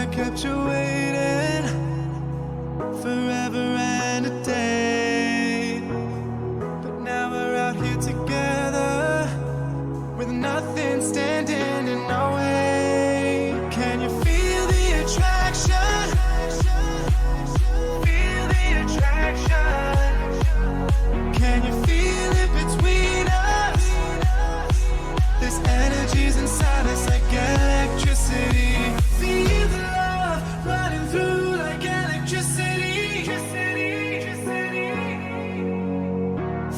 I kept you waiting forever and a day. But now we're out here together with nothing standing in our way. Can you feel the attraction? Feel the attraction. Can you feel it between us? This energy's inside us like electricity. Feel the love running through like electricity.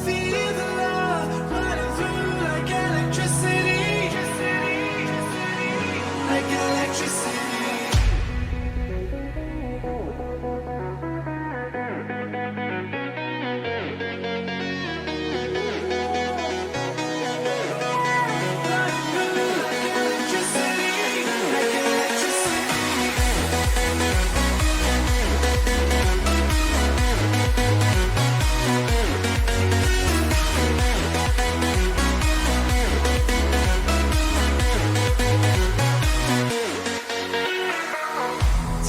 Feel the love running through like electricity. Like electricity.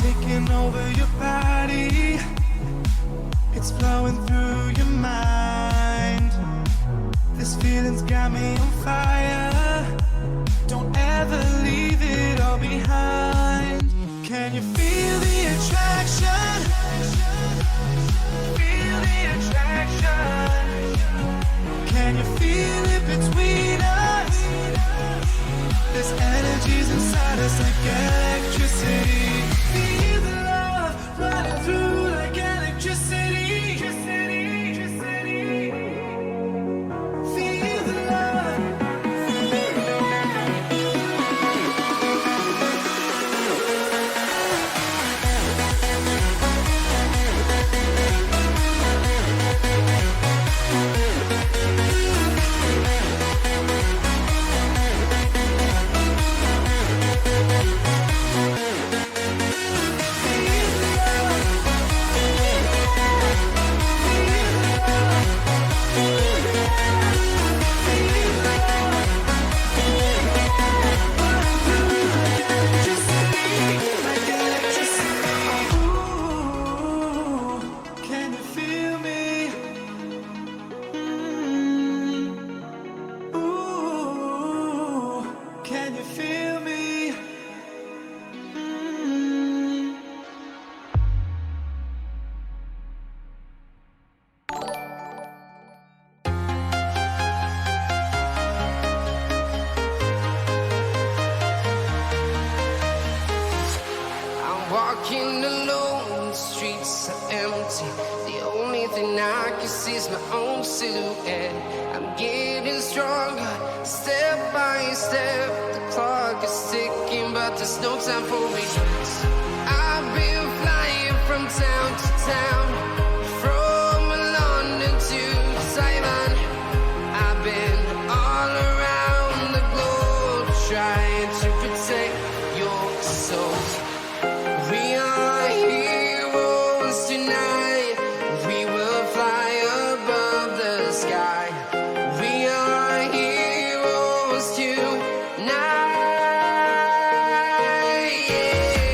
Taking over your body, it's flowing through your mind. This feeling's got me on fire. Don't ever leave it all behind. Can you feel the attraction? Feel the attraction. Can you feel it between us? This energy's inside us like electricity. Feel the love running through like electricity. Feel the love. Can you feel me? Ooh, can you feel me? I'm walking alone, the streets are empty. The only thing I can see is my own silhouette. I'm getting stronger, step by step. The clock is ticking, but there's no time for me. I've been flying from town to town, from London to Taiwan. I've been all around the globe trying to protect your soul. We are heroes tonight. We will fly above the sky. We are heroes tonight. Yeah.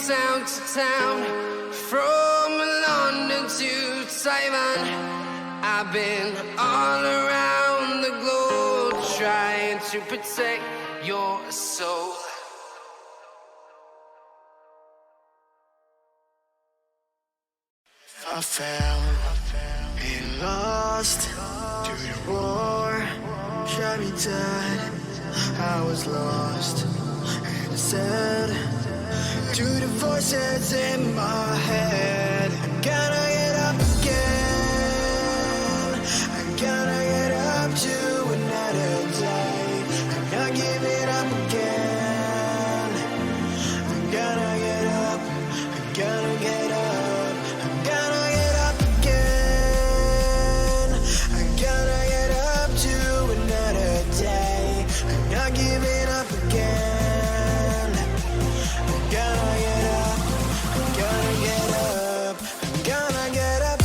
town to town, from London to Taiwan. I've been all around the globe trying to protect your soul. I fell and lost to the war, shot me dead. I was lost and I said to the voices in my head, I gotta get up again. I gotta get up to another day. I'm not giving up again. I gotta get up. I gotta get up. Giving up again. I gotta get up. I gotta get up. I gotta get up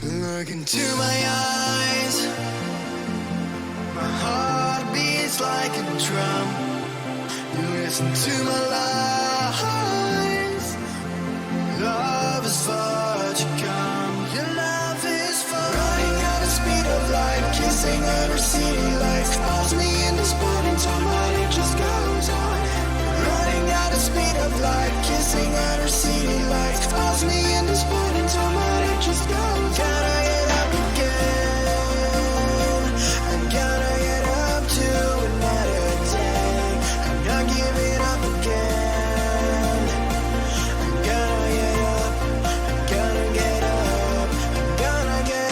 Look into my eyes. My heart beats like a drum. You listen to my lies. Love is far to come. Your love is far. Running at the speed of light, kissing under city lights. Calls me in this morning time, but it just goes on. Running at the speed of light, kissing under city lights. Calls me in this morning time, but it just goes on. Gotta get up again. I gotta get up to another day. I'm not giving up again. I gotta get up. I gotta get up. I gotta get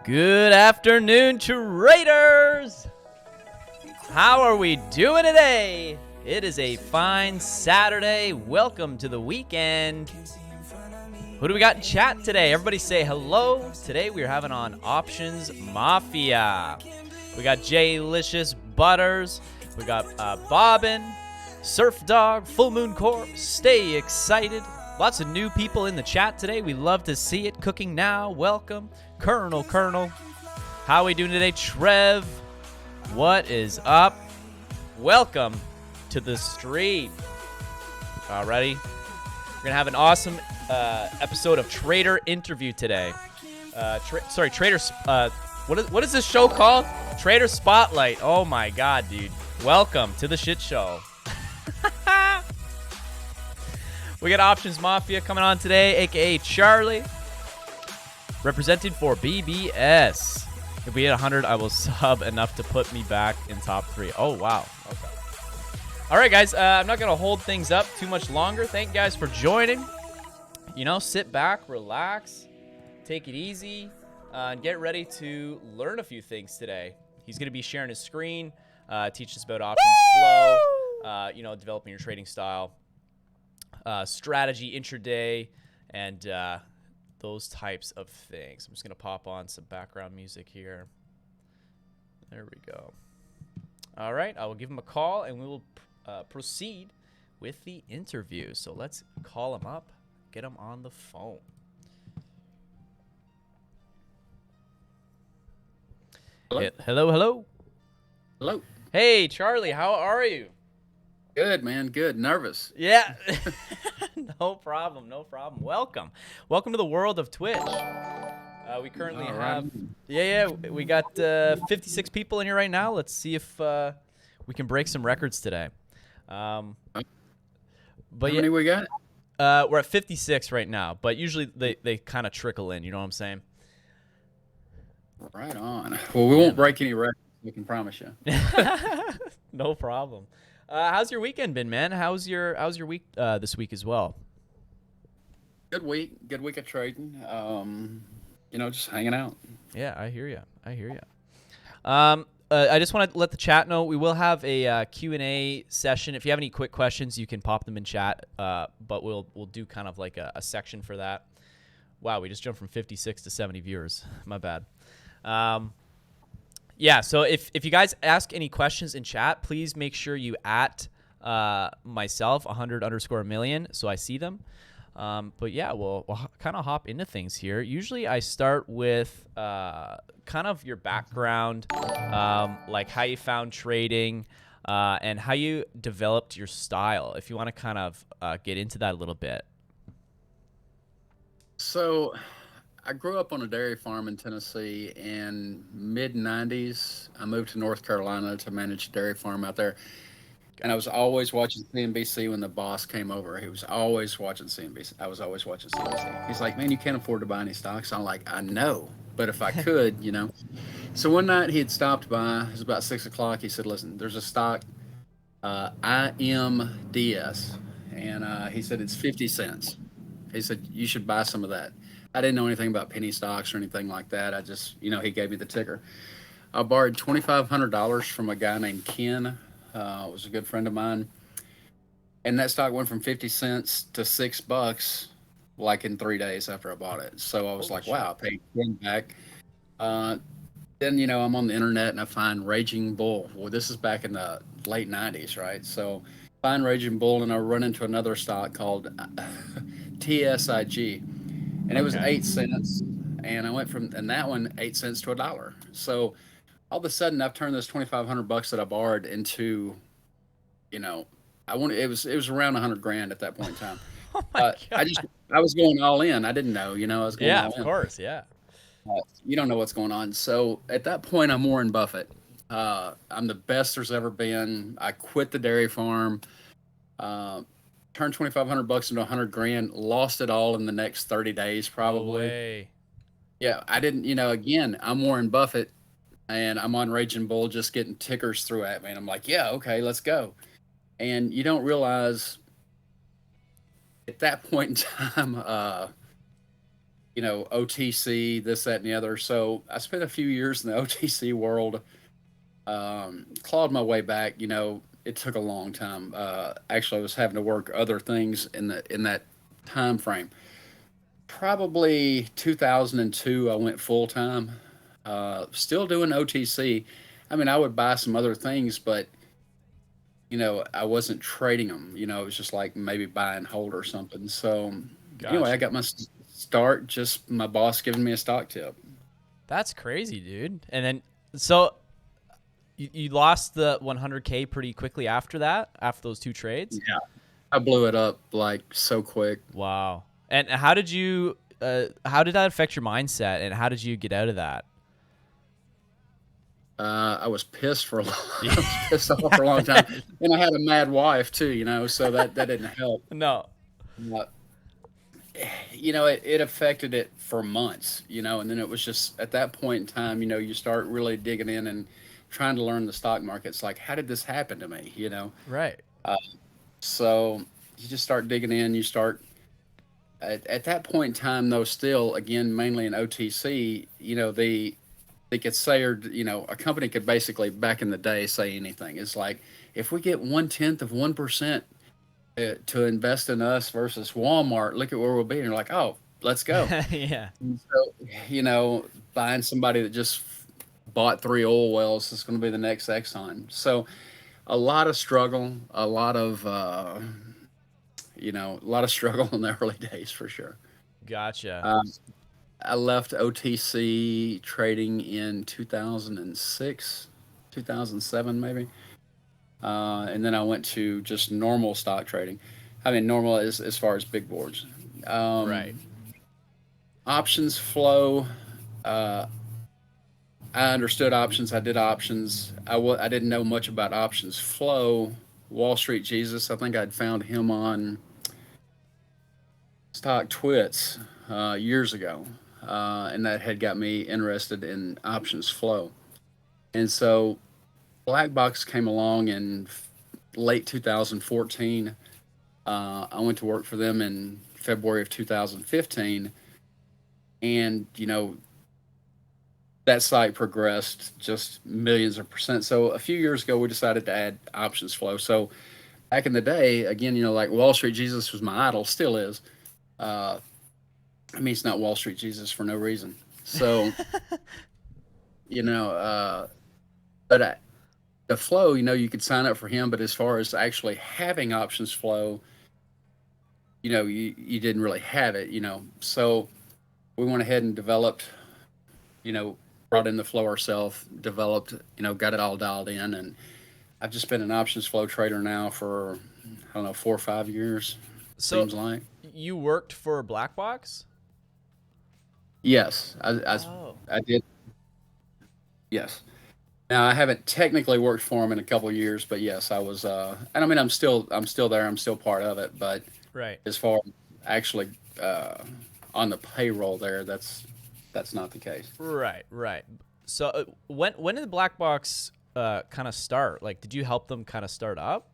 Good afternoon, traders! How are we doing today? It is a fine Saturday. Welcome to the weekend. Who do we got in chat today? Everybody say hello. Today we are having on Options Mafia. We got J-Licious Butters. We got Bobbin, Surf Dog, Full Moon Corp. Stay excited. Lots of new people in the chat today. We love to see it. Cooking Now, welcome. Colonel. How are we doing today? Trev, What is up? Welcome to the street. Ready? We're gonna have an awesome episode of Trader Interview today. Trader. What is this show called? Trader Spotlight. Oh my God, dude! Welcome to the shit show. We got Options Mafia coming on today, aka Charlie, represented for BBS. If we hit 100, I will sub enough to put me back in top 3. Oh wow. Okay. All right, guys. I'm not gonna hold things up too much longer. Thank you guys for joining. Sit back, relax, take it easy, and get ready to learn a few things today. He's gonna be sharing his screen, teach us about options flow, developing your trading style. Strategy intraday, and those types of things. I'm just going to pop on some background music here. There we go. All right, I will give him a call, and we will proceed with the interview. So let's call him up, get him on the phone. Hello? Hello. Hello. Hey, Charlie, how are you? Good, man. Good. Nervous. Yeah. No problem. Welcome to the world of Twitch. We currently have we got 56 people in here right now. Let's see if we can break some records today. How many we got? We're at 56 right now, but usually they kind of trickle in, you know what I'm saying? Right on. Well, we won't break any records, we can promise you. No problem. How's your weekend been, man? How's your week this week as well? Good week of trading. Just hanging out. Yeah, I hear you. I just want to let the chat know we will have a Q&A session. If you have any quick questions, you can pop them in chat. But we'll do kind of like a section for that. Wow, we just jumped from 56 to 70 viewers. My bad. Yeah, so if you guys ask any questions in chat, please make sure you at myself 100_million so I see them. But yeah, we'll kind of hop into things here. Usually I start with kind of your background, like how you found trading, and how you developed your style. If you want to kind of get into that a little bit. So I grew up on a dairy farm in Tennessee. In mid-90s, I moved to North Carolina to manage a dairy farm out there. And I was always watching CNBC when the boss came over. He was always watching CNBC. I was always watching CNBC. He's like, man, you can't afford to buy any stocks. I'm like, I know, but if I could, So one night he had stopped by. It was about 6 o'clock. He said, listen, there's a stock, IMDS. And he said, it's 50 cents. He said, you should buy some of that. I didn't know anything about penny stocks or anything like that. I just, he gave me the ticker. I borrowed $2,500 from a guy named Ken. Was a good friend of mine. And that stock went from 50 cents to $6 like in 3 days after I bought it. So I was like, wow, I paid Ken back. Then, I'm on the internet and I find Raging Bull. Well, this is back in the late 90s, right? So find Raging Bull and I run into another stock called TSIG. And it was 8 cents, and I went from that one 8 cents to $1. So all of a sudden, I've turned this $2,500 that I borrowed into, it was around $100,000 at that point in time. Oh my God. I was going all in. I didn't know, I was going all in. Yeah, of course, yeah. You don't know what's going on. So at that point, I'm Warren Buffett. I'm the best there's ever been. I quit the dairy farm. Turned $2,500 into $100,000, lost it all in the next 30 days, probably. No way. Yeah, I didn't, again, I'm Warren Buffett and I'm on Raging Bull just getting tickers through at me. And I'm like, yeah, okay, let's go. And you don't realize at that point in time, OTC, this, that, and the other. So I spent a few years in the OTC world, clawed my way back, It took a long time. Actually, I was having to work other things in that time frame. Probably 2002, I went full time. Still doing OTC. I mean, I would buy some other things, but I wasn't trading them. It was just like maybe buy and hold or something. So anyway, I got my start just my boss giving me a stock tip. That's crazy, dude. And then so you lost the 100K pretty quickly after that, after those 2 trades. Yeah, I blew it up like so quick. Wow. And how did that affect your mindset, and how did you get out of that? I was pissed for a long, I was pissed off for a long time, and I had a mad wife too, so that didn't help. No. Uh, it affected it for months, and then it was just at that point in time, you start really digging in and trying to learn the stock market. It's like, how did this happen to me? Right. So you just start digging in. You start at that point in time, though, still again mainly in OTC. They could say, or a company could basically back in the day say anything. It's like, if we get 0.1% to invest in us versus Walmart, look at where we'll be. And you're like, oh, let's go. Yeah. And so, buying somebody that just bought 3 oil wells is going to be the next Exxon. So a lot of struggle, a lot of struggle in the early days for sure. Gotcha. I left OTC trading in 2006, 2007 maybe. And then I went to just normal stock trading. I mean, normal as far as big boards. Right. Options flow. I understood options. I did options. I didn't know much about options flow. Wall Street Jesus, I think I'd found him on Stock Twits years ago. And that had got me interested in options flow. And so Black Box came along in late 2014. I went to work for them in February of 2015. And, that site progressed just millions of percent. So a few years ago, we decided to add options flow. So back in the day, again, like Wall Street Jesus was my idol, still is. It's not Wall Street Jesus for no reason. So, but the flow, you could sign up for him, but as far as actually having options flow, you didn't really have it, So we went ahead and developed, brought in the flow ourselves, developed, got it all dialed in. And I've just been an options flow trader now for, 4 or 5 years, seems like. You worked for Black Box? Yes, I did. Yes. Now I haven't technically worked for him in a couple of years, but yes, I was. And I'm still there. I'm still part of it. But Right. as far as actually on the payroll there, that's not the case. Right. So when did the Black Box kind of start? Like, did you help them kind of start up?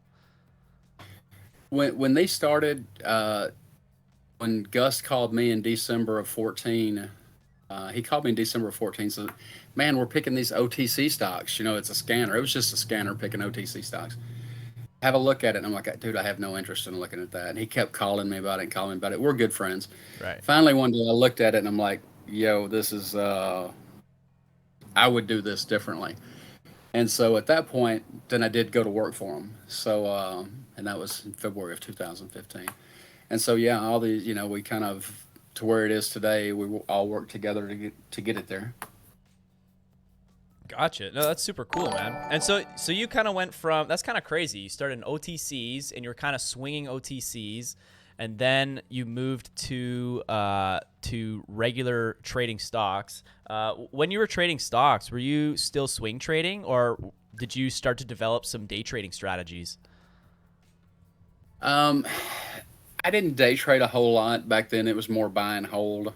When they started, when Gus called me in December of 14. He called me in December of 14. So, man, we're picking these OTC stocks. It's a scanner. It was just a scanner picking OTC stocks. Have a look at it. And I'm like, dude, I have no interest in looking at that. And he kept calling me about it We're good friends. Right. Finally, one day I looked at it and I'm like, yo, this is, I would do this differently. And so at that point, then I did go to work for him. So, and that was in February of 2015. And so, yeah, all these, we kind of, to where it is today, we all work together to get it there. Gotcha. No, that's super cool, man. And so you kind of went from, that's kind of crazy. You started in OTCs and you were kind of swinging OTCs, and then you moved to regular trading stocks. When you were trading stocks, were you still swing trading, or did you start to develop some day trading strategies? I didn't day trade a whole lot back then. It was more buy and hold.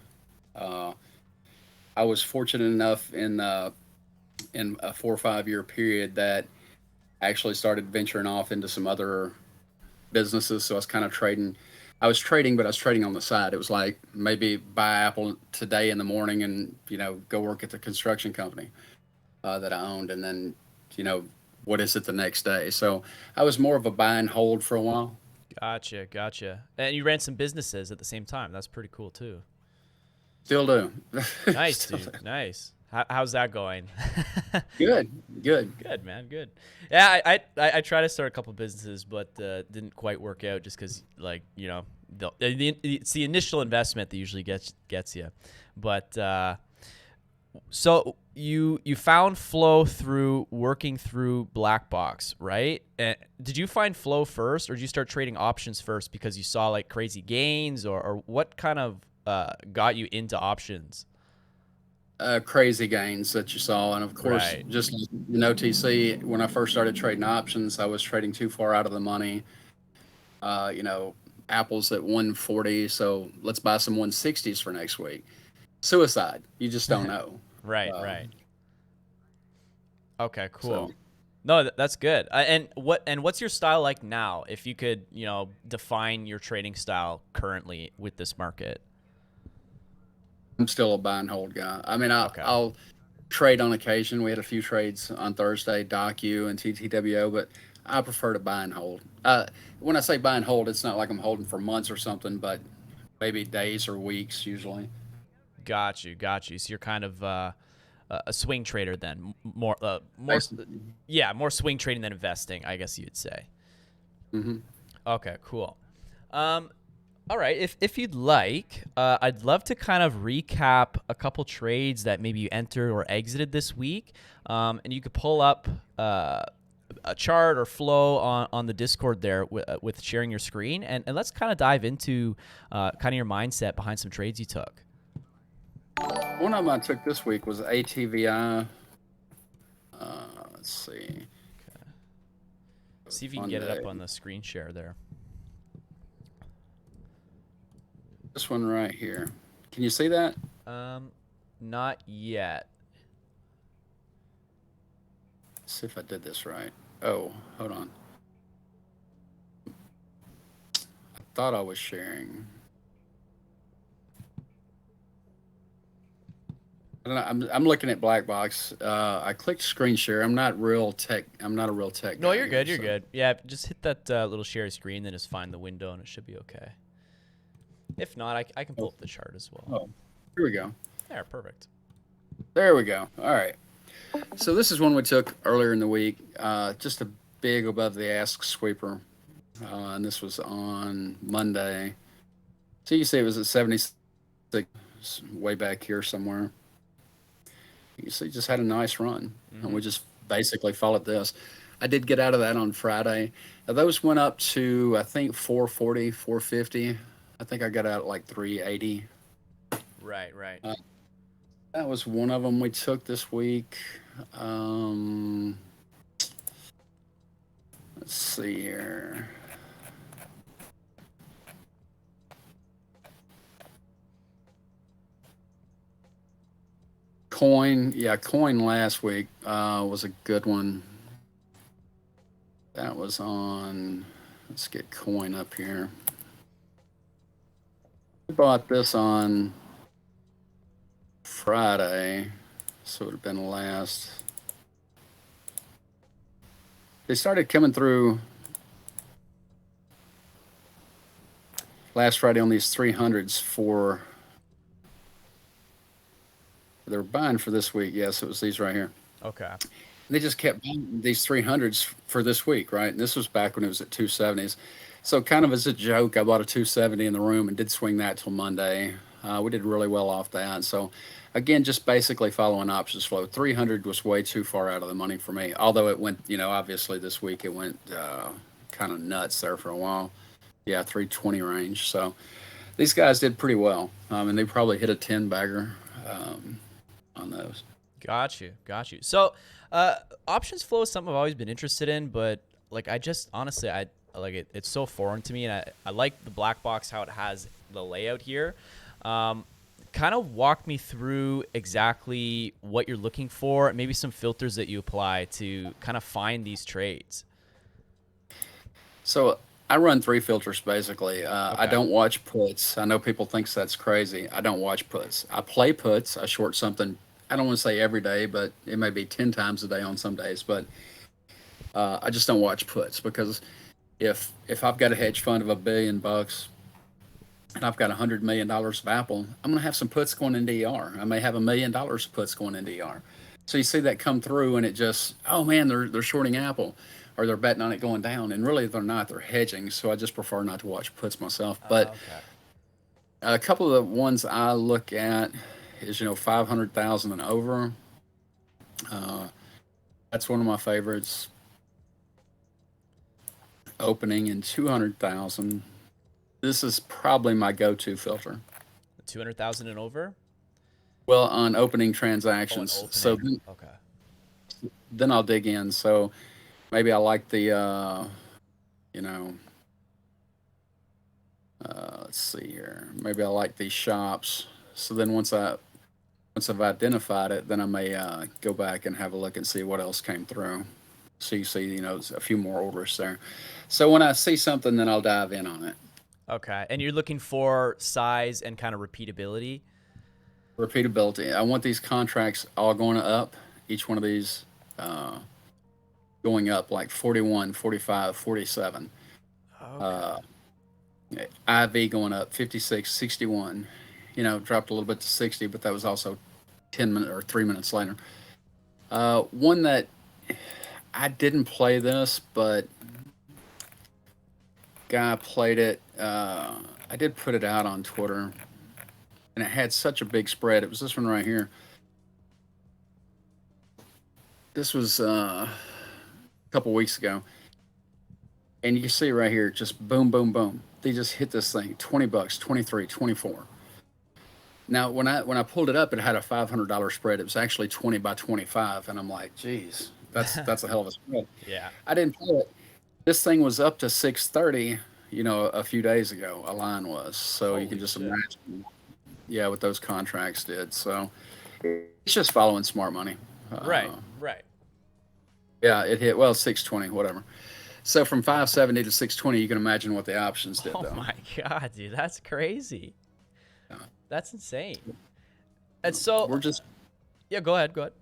I was fortunate enough in a 4 or 5 year period that I actually started venturing off into some other businesses. So I was kind of trading. I was trading, but I was trading on the side. It was like maybe buy Apple today in the morning and, go work at the construction company that I owned. And then, what is it the next day? So I was more of a buy and hold for a while. Gotcha. And you ran some businesses at the same time. That's pretty cool too. Still do. Nice, dude. Nice. How's that going? Good, man. Good. Yeah, I tried to start a couple businesses, but didn't quite work out just because, it's the initial investment that usually gets you. But So you found flow through working through Black Box, right? Did you find flow first, or did you start trading options first because you saw like crazy gains, or what kind of got you into options? Crazy gains that you saw. And of course, Right. just like in OTC, when I first started trading options, I was trading too far out of the money. You know, Apple's at 140, so let's buy some 160s for next week. Suicide. You just don't know. Right, Uh, right. Okay, so cool. No, that's good. What's your style like now? If you could, define your trading style currently with this market. I'm still a buy and hold guy. I mean, Okay. I'll trade on occasion. We had a few trades on Thursday, DocU and TTWO, but I prefer to buy and hold. When I say buy and hold, it's not like I'm holding for months or something, but maybe days or weeks usually. Got you, got you. So you're kind of a swing trader then, more, Basically. yeah, more swing trading than investing, I guess you'd say. Hmm. Okay, cool. All right, if you'd like, I'd love to kind of recap a couple trades that maybe you entered or exited this week, and you could pull up a chart or flow on the Discord there with sharing your screen, and let's kind of dive into kind of your mindset behind some trades you took. One of them I took this week was ATVI. Let's see. See if you can get it up Monday. on the screen share there. This one right here. Can you see that? Not yet. Let's see if I did this right. Oh, hold on. I thought I was sharing. I don't know, I'm looking at Black Box. I clicked screen share. I'm not real tech. I'm not a real tech No, guy you're here, good. You're so- good. Yeah, just hit that little share screen, then just find the window, and it should be okay. If not, I can pull up the chart as well. Oh, here we go. There, perfect. There we go. All right. So this is one we took earlier in the week. Just a big above the ask sweeper, and this was on Monday. So you can see it was at 76, way back here somewhere. You see, just had a nice run, and we just basically followed this. I did get out of that on Friday. Those went up to I think 440, 450. I think I got out at like 380. Right, right. That was one of them we took this week. Let's see here. Coin, yeah, coin last week was a good one. That was on, let's get coin up here. We bought this on Friday, so it would have been last. They started coming through last Friday on these 300s for, they're buying for this week. Yes, it was these right here. Okay. They just kept buying these 300s for this week, right? And this was back when it was at 270s. So kind of as a joke, I bought a 270 in the room and did swing that till Monday. We did really well off that. So again, just basically following options flow. 300 was way too far out of the money for me. Although it went, obviously this week it went kind of nuts there for a while. Yeah, 320 range. So these guys did pretty well. And they probably hit a 10 bagger on those. Got you. So, options flow is something I've always been interested in, but like I just honestly I like it. It's so foreign to me, and I like the Black Box how it has the layout here. Kind of walk me through exactly what you're looking for, maybe some filters that you apply to kind of find these trades. So I run three filters basically. I Okay. don't watch puts. I know people think that's crazy. I don't watch puts. I play puts. I short something. I don't want to say every day, but it may be 10 times a day on some days. But I just don't watch puts because if I've got a hedge fund of $1 billion and I've got $100 million of Apple, I'm going to have some puts going into ER. I may have $1 million of puts going into ER. So you see that come through, and it just, oh man, they're shorting Apple, or they're betting on it going down, and really they're not. They're hedging. So I just prefer not to watch puts myself. But Okay. a couple of the ones I look at is 500,000 and over. That's one of my favorites. Opening in 200,000. This is probably my go-to filter. 200,000 and over. Well, on opening Oh, an transactions. So opening. Okay. then I'll dig in. So maybe I like the, you know, let's see here. Maybe I like these shops. So then once I've identified it, then I may go back and have a look and see what else came through. So you see, a few more orders there. So when I see something, then I'll dive in on it. Okay. And you're looking for size and kind of repeatability. Repeatability. I want these contracts all going up. Each one of these going up like 41, 45, 47. Okay. IV going up 56, 61. Dropped a little bit to 60, but that was also 10 minutes or 3 minutes later. One that I didn't play this, but guy played it. I did put it out on Twitter, and it had such a big spread. It was this one right here. This was a couple weeks ago, and you can see right here, just boom, boom, boom. They just hit this thing, $20, 23, 24. Now, when I pulled it up, it had a $500 spread. It was actually 20 by 25, and I'm like, geez, that's a hell of a spread. Yeah. I didn't play it. This thing was up to 630, a few days ago. A line was, so you can Holy just shit. imagine, what those contracts did. So it's just following smart money. Right. Right. Yeah, it hit 620, whatever. So from 570 to 620, you can imagine what the options did, Oh though. my God, dude, that's crazy. Yeah. That's insane. And so, We're just yeah, go ahead. Go ahead.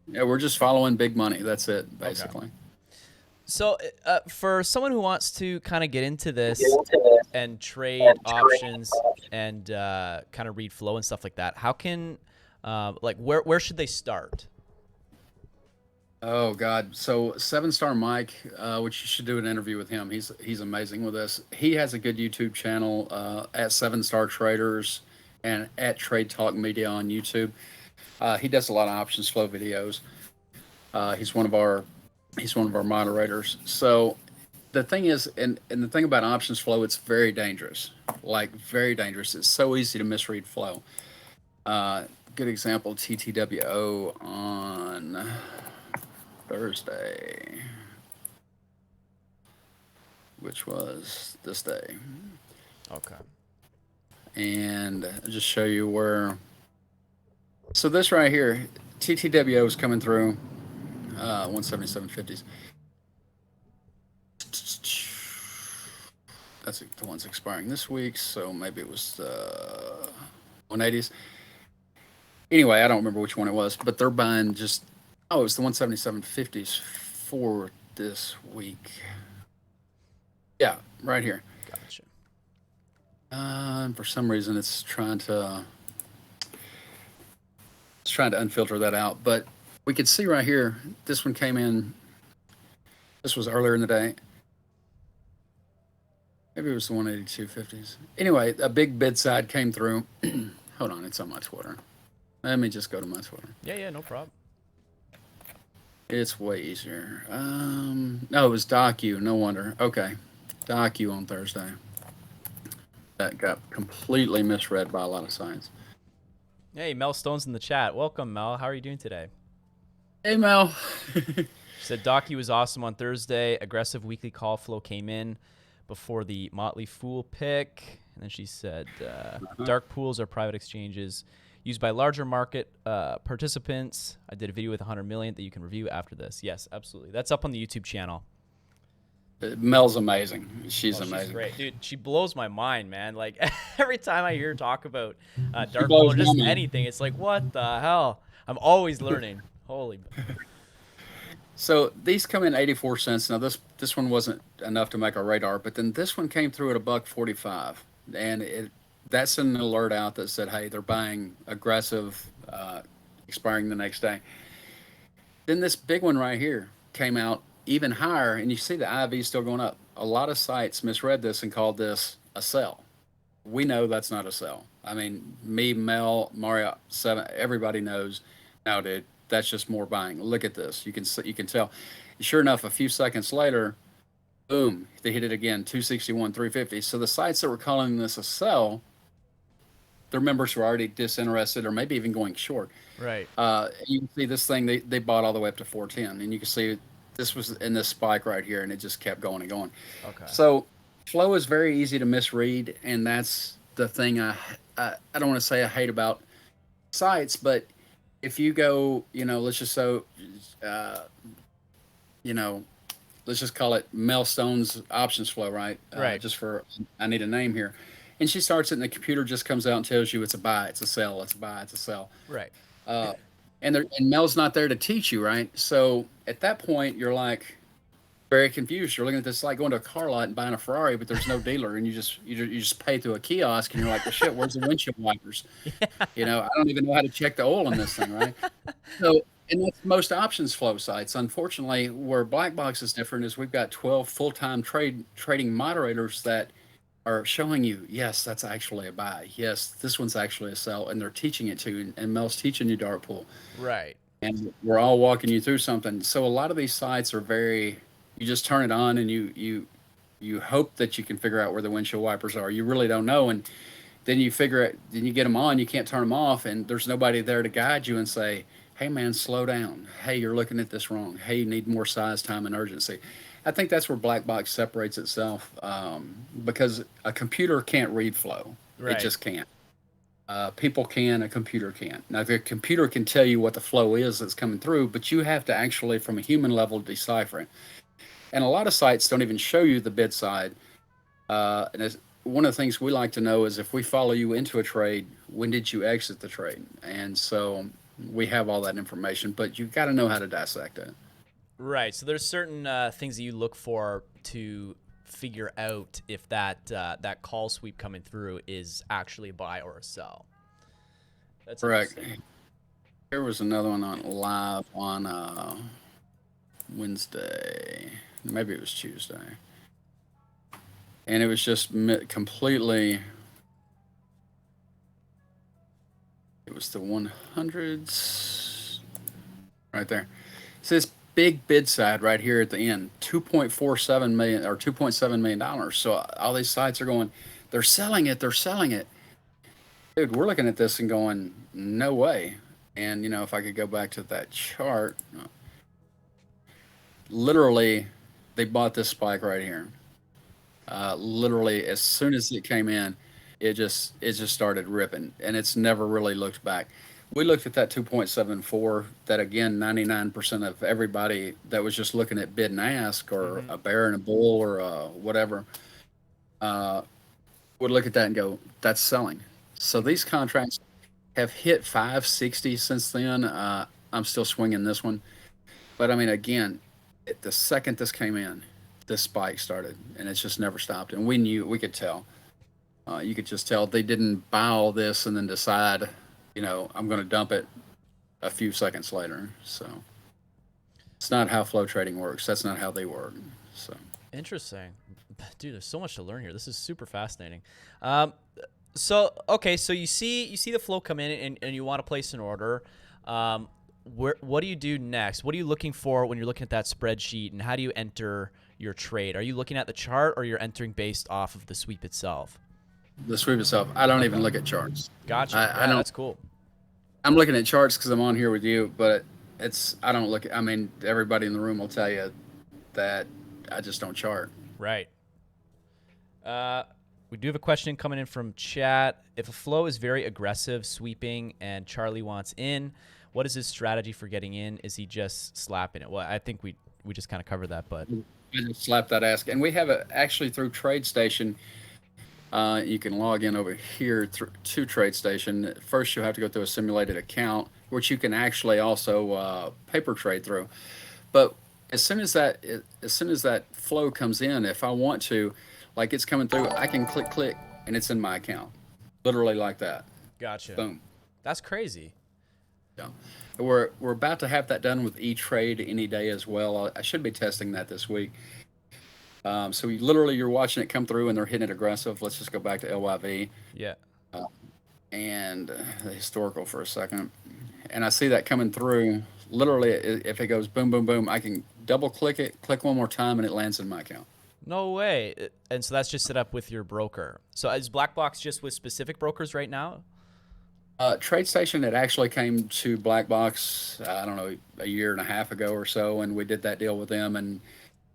we're just following big money. That's it, basically. So, for someone who wants to kind of get into this and trade options and kind of read flow and stuff like that, how can, where should they start? Oh God! So 7-Star Mike, which you should do an interview with him. He's amazing with this. He has a good YouTube channel at 7-Star Traders and at Trade Talk Media on YouTube. He does a lot of options flow videos. He's one of our moderators. So the thing is, and the thing about options flow, it's very dangerous. Like very dangerous. It's so easy to misread flow. Good example, TTWO on Thursday, which was this day. Okay. And I'll just show you where. So this right here, TTWO is coming through 177.50s. That's the one's expiring this week, so maybe it was 180s. Anyway, I don't remember which one it was, but they're buying just. Oh, it's the 177.50s for this week. Yeah, right here. Gotcha. And for some reason, it's trying to unfilter that out. But we could see right here, this one came in. This was earlier in the day. Maybe it was the 182.50s. Anyway, a big bid side came through. Hold on, it's on my Twitter. Let me just go to my Twitter. Yeah, no problem. It's way easier. No, it was Docu. No wonder. Okay. Docu on Thursday. That got completely misread by a lot of sites. Hey, Mel Stone's in the chat. Welcome, Mel. How are you doing today? Hey, Mel. She said Docu was awesome on Thursday. Aggressive weekly call flow came in before the Motley Fool pick. And then she said dark pools are private exchanges used by larger market participants. I did a video with 100 million that you can review after this. Yes, absolutely. That's up on the YouTube channel. Mel's amazing. She's amazing. She's great, dude. She blows my mind, man. Like every time I hear her talk about dark blows pool or just my mind. anything, it's like, what the hell? I'm always learning. Holy. So these come in 84 cents. Now this one wasn't enough to make our radar, but then this one came through at $1.45, and that's an alert out that said, hey, they're buying aggressive, expiring the next day. Then this big one right here came out even higher, and you see the IV still going up. A lot of sites misread this and called this a sell. We know that's not a sell. I mean, me, Mel, Mario, seven, everybody knows. Now, dude, that's just more buying. Look at this. You can tell. Sure enough, a few seconds later, boom, they hit it again, 261, 350. So the sites that were calling this a sell, their members were already disinterested or maybe even going short. Right. You can see this thing, they bought all the way up to 410. And you can see this was in this spike right here, and it just kept going and going. Okay. So flow is very easy to misread, and that's the thing I don't want to say I hate about sites, but if you go, let's just you know, let's just call it Mel Stone's options flow, right? Right. Just for, I need a name here. And she starts it, and the computer just comes out and tells you it's a buy, it's a sell, it's a buy, it's a sell. Right. Uh, and Mel's not there to teach you, right? So at that point, you're like very confused. You're looking at this like going to a car lot and buying a Ferrari, but there's no dealer, and you just pay through a kiosk, and you're like, well, shit, where's the windshield wipers? I don't even know how to check the oil in this thing, right? So, and that's most options flow sites. Unfortunately, where Black Box is different is we've got 12 full-time trading moderators that are showing you, yes, that's actually a buy. Yes, this one's actually a sell, and they're teaching it to you, and Mel's teaching you dart pool, Right. and we're all walking you through something. So a lot of these sites are very, you just turn it on and you hope that you can figure out where the windshield wipers are. You really don't know, and then you figure it, then you get them on, you can't turn them off, and there's nobody there to guide you and say, hey man, slow down. Hey, you're looking at this wrong. Hey, you need more size, time, and urgency. I think that's where Black Box separates itself, because a computer can't read flow. Right. It just can't. People can, a computer can't. Now, the computer can tell you what the flow is that's coming through, but you have to actually, from a human level, decipher it. And a lot of sites don't even show you the bid side. And one of the things we like to know is if we follow you into a trade, when did you exit the trade? And so we have all that information, but you've got to know how to dissect it. Right. So there's certain things that you look for to figure out if that call sweep coming through is actually a buy or a sell. That's Correct. interesting. There was another one on live on Wednesday. Maybe it was Tuesday. And it was just completely, it was the 100s right there. So this big bid side right here at the end, 2.47 million or $2.7 million. So all these sites are going, they're selling it. Dude, we're looking at this and going, no way. And, if I could go back to that chart, literally, they bought this spike right here. Literally, as soon as it came in, it just started ripping, and it's never really looked back. We looked at that 2.74. That again, 99% of everybody that was just looking at bid and ask, or a bear and a bull, or whatever, would look at that and go, "That's selling." So these contracts have hit 560 since then. I'm still swinging this one, but I mean, again, the second this came in, this spike started, and it's just never stopped. And we could tell. You could just tell they didn't buy all this and then decide, I'm going to dump it a few seconds later. So it's not how flow trading works. That's not how they work. So Interesting. Dude, there's so much to learn here. This is super fascinating. So you see the flow come in and you want to place an order. What do you do next? What are you looking for when you're looking at that spreadsheet, and how do you enter your trade? Are you looking at the chart, or you're entering based off of the sweep itself? the sweep itself, I don't even look at charts. Gotcha. I don't. That's cool. I'm looking at charts because I'm on here with you, but I don't look. I mean, everybody in the room will tell you that I just don't chart. Right. We do have a question coming in from chat. If a flow is very aggressive, sweeping, and Charlie wants in, what is his strategy for getting in? Is he just slapping it? Well, I think we just kind of covered that, but I just slap that ask, and we have it actually through TradeStation. You can log in over here to TradeStation. First, you'll have to go through a simulated account, which you can actually also paper trade through. But as soon as that flow comes in, if I want to, like it's coming through, I can click, and it's in my account, literally like that. gotcha. Boom. That's crazy. Yeah. We're about to have that done with E-Trade any day as well. I should be testing that this week. So you're watching it come through and they're hitting it aggressive. Let's just go back to LYV. Yeah. and the historical for a second, and I see that coming through. Literally, if it goes boom, boom, boom, I can double click it, click one more time, and it lands in my account. No way. And so that's just set up with your broker. So is Blackbox just with specific brokers right now? TradeStation, it actually came to Black Box, I don't know, a year and a half ago or so, and we did that deal with them. And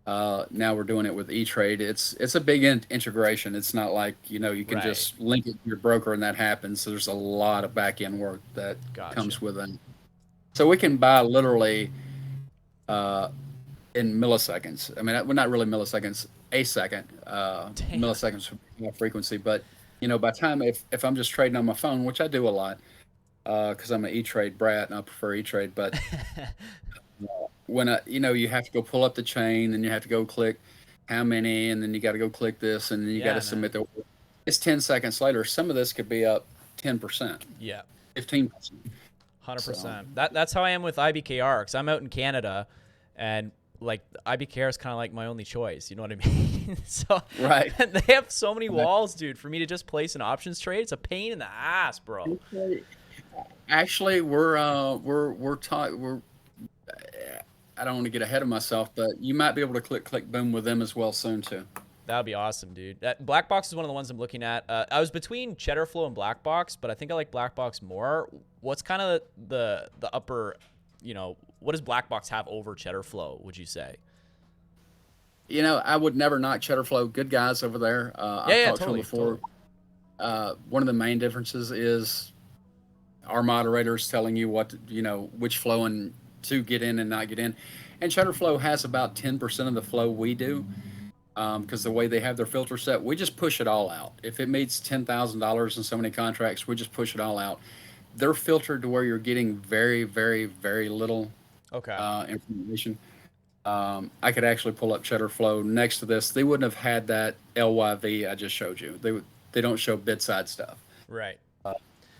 now we're doing it with E-Trade. It's a big integration. It's not like, you can Right. just link it to your broker and that happens. So there's a lot of back end work that Gotcha. comes with it. So we can buy literally in milliseconds. I mean, well, not really milliseconds, a second, milliseconds frequency. But by the time if I'm just trading on my phone, which I do a lot, because I'm an E-Trade brat and I prefer E-Trade, but when you have to go pull up the chain and you have to go click how many, and then you got to go click this, and then you got to submit the order. It's 10 seconds later. Some of this could be up 10%, Yeah. 15%. 100%. That's how I am with IBKR, because I'm out in Canada, and like IBKR is kind of like my only choice. You know what I mean? So Right. they have so many walls, dude. For me to just place an options trade, it's a pain in the ass, bro. Actually, we're I don't want to get ahead of myself, but you might be able to click boom with them as well soon too. That would be awesome, dude. Blackbox is one of the ones I'm looking at. I was between Cheddarflow and Blackbox, but I think I like Blackbox more. What's kind of the upper, what does Blackbox have over Cheddarflow, would you say? I would never knock Cheddarflow. Good guys over there. I've talked to them before. Totally. One of the main differences is our moderators telling you which flow and to get in and not get in. And Cheddarflow has about 10% of the flow we do. Because the way they have their filter set, we just push it all out. If it meets $10,000 in so many contracts, we just push it all out. They're filtered to where you're getting very, very, very little information. I could actually pull up Cheddarflow next to this. They wouldn't have had that LYV I just showed you. They don't show bid side stuff Right.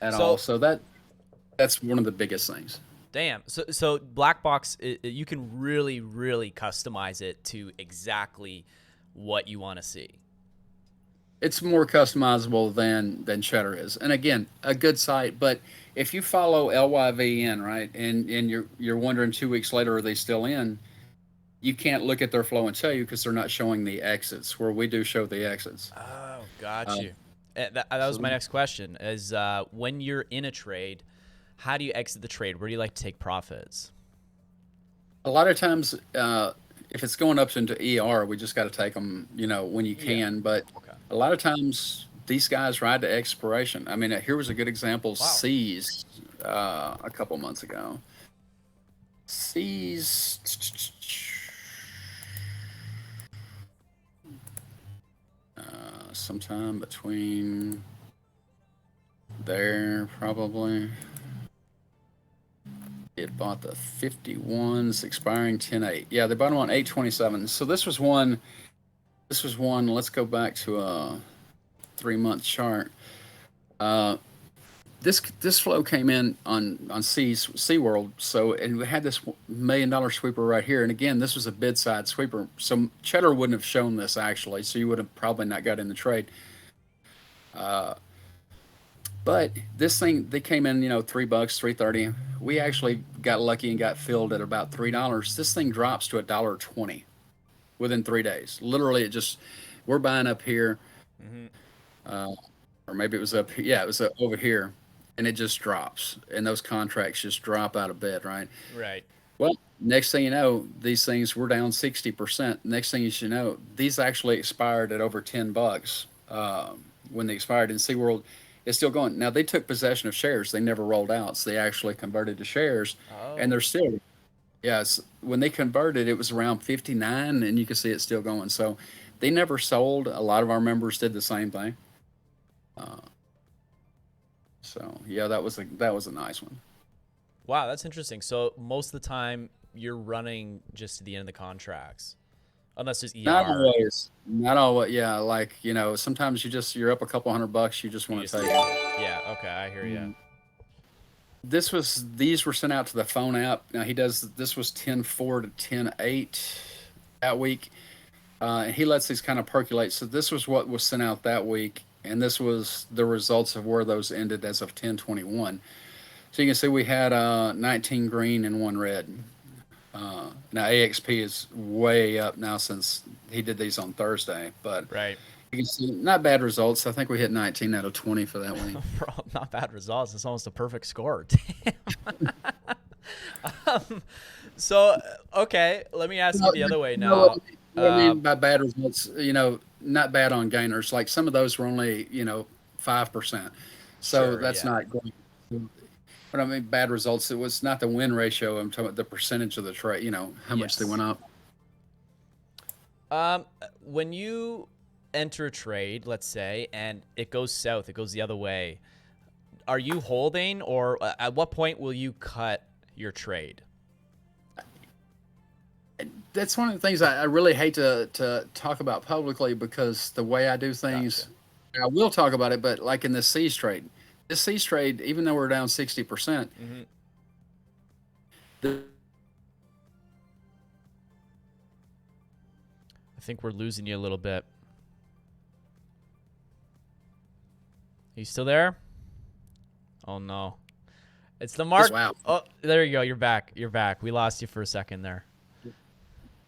at all. So that's one of the biggest things. Damn. So Blackbox, you can really, really customize it to exactly what you want to see. It's more customizable than Cheddar is. And again, a good site, but if you follow LYVN, right, and you're wondering 2 weeks later, are they still in? You can't look at their flow and tell you because they're not showing the exits, where we do show the exits. Oh, got you. That was my next question is when you're in a trade, how do you exit the trade? Where do you like to take profits? A lot of times, if it's going up into ER, we just got to take them, when you can. But a lot of times, these guys ride to expiration. I mean, here was a good example. Wow. C's a couple months ago. C's sometime between there, probably. It bought the 51s expiring 10-8. Yeah, they bought them on 8/27. So this was one. Let's go back to a 3-month chart. This flow came in on SeaWorld. So, and we had this $1 million sweeper right here. And again, this was a bid side sweeper. So Cheddar wouldn't have shown this actually. So you would have probably not got in the trade. But this thing, they came in, $3, $3.30. We actually got lucky and got filled at about $3. This thing drops to $1.20 within 3 days. Literally, we're buying up here, or maybe it was up here. Yeah, it was over here, and it just drops, and those contracts just drop out of bed, right? Right. Well, next thing you know, these things were down 60%. Next thing you should know, these actually expired at over $10 when they expired in SeaWorld. It's still going. Now, they took possession of shares. They never rolled out, so they actually converted to shares, and they're still, yes, when they converted, it was around 59, and you can see it's still going. So they never sold. A lot of our members did the same thing. So, yeah, that was a nice one. Wow, that's interesting. So most of the time, you're running just to the end of the contracts. Unless there's ER. Not always. Not always. Yeah, sometimes you're up a couple $100. You just want to take it. Yeah. Okay, I hear you. These were sent out to the phone app. Now this was 10/4 to 10/8 that week. And he lets these kind of percolate. So this was what was sent out that week, and this was the results of where those ended as of 10/21. So you can see we had 19 green and 1 red. Now AXP is way up now since he did these on Thursday, but Right. you can see not bad results. I think we hit 19 out of 20 for that one. Bro, not bad results. It's almost a perfect score. So, okay, let me ask you the other way You know now. what I mean by bad results, not bad on gainers. Like some of those were only, 5%. So Sure, that's yeah. not going to, but I mean, bad results. It was not the win ratio. I'm talking about the percentage of the trade, how much they Yes. went up. When you enter a trade, let's say, and it goes south, it goes the other way, are you holding, or at what point will you cut your trade? That's one of the things I really hate to talk about publicly because the way I do things, I will talk about it, but like in this C's trade, even though we're down 60%, Mm-hmm. the I think we're losing you a little bit. Are you still there? Oh no. It's the mark. wow. Oh, there you go. You're back. You're back. We lost you for a second there.